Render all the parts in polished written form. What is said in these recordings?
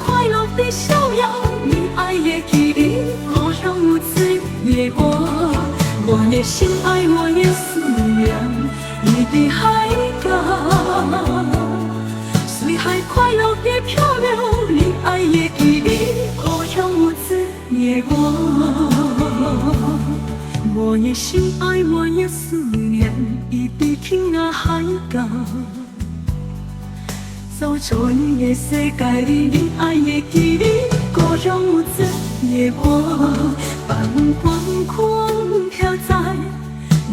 快乐的逍遥，你爱也给力，我让无字也过。我也心爱，我也思念你的海港，随海快乐地漂流，你爱也给力，我让无字也过。我也心爱，我也思念你的天涯海角。走出你的世界里，你爱也给力，我让无字也过。把目光空飘在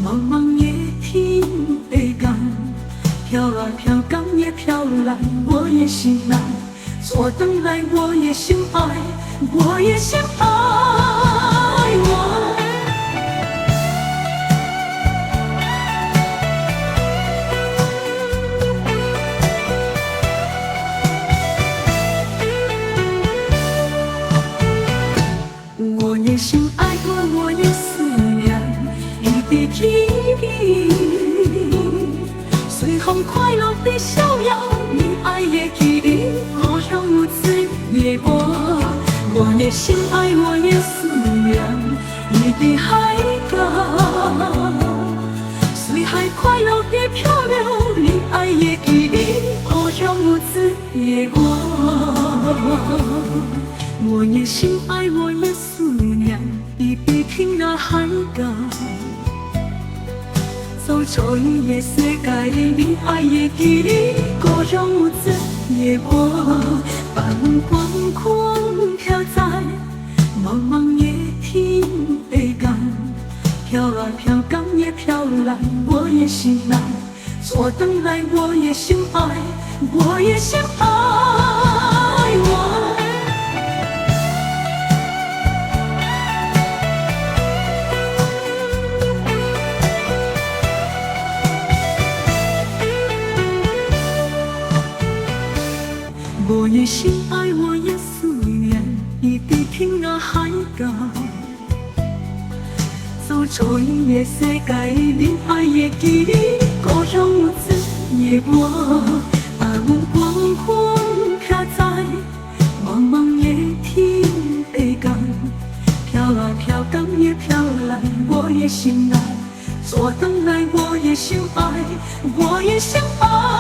茫茫夜听北港，飘啊飘，港也飘来，我也心爱。左等来，我也心爱，我也心爱我。我也心爱过，我也思念你的体力，随风快乐的逍遥，你爱也给力，我让无字也过。我也心爱，我也思念你的海港，随海快乐地漂流，你爱也给力，我让无字也过。我也心爱，我也思念你的天涯海角。走出你的世界里，你爱也给力，我让无字也过。把目光空飘在茫茫夜听北港，飘啊飘，港也飘来，我也心爱。左等来，我也心爱，我也心爱我。我也心爱，我也思念你的天涯海角。走出你的世界里，你爱也给力，我让无字也过。把目光空飘在茫茫夜听北港，飘啊飘，港也飘来，我也心爱。左等来，我也心爱，我也心爱。